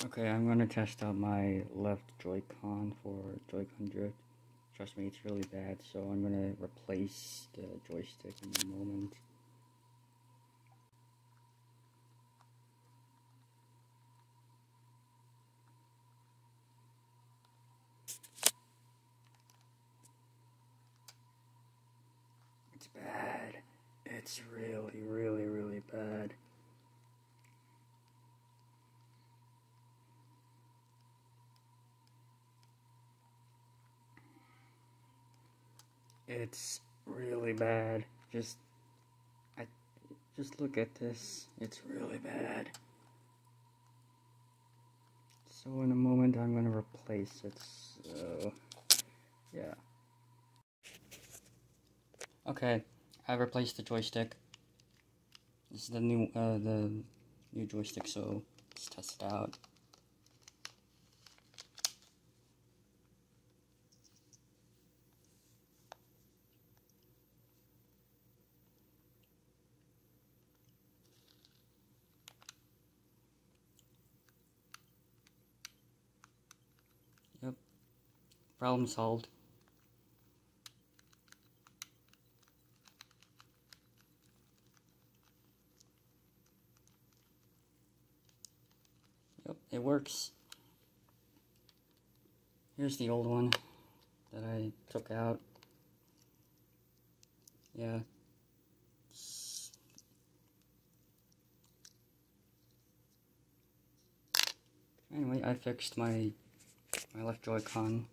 Okay, I'm gonna test out my left Joy-Con for Joy-Con drift. Trust me, it's really bad, so I'm gonna replace the joystick in a moment. It's bad. It's really, really, really bad. It's really bad. Just look at this. It's really bad. So in a moment I'm gonna replace it. So yeah. Okay, I've replaced the joystick. This is the new joystick, so let's test it out. Yep, problem solved. Yep, it works. Here's the old one that I took out. Yeah. Anyway, I fixed my left Joy-Con.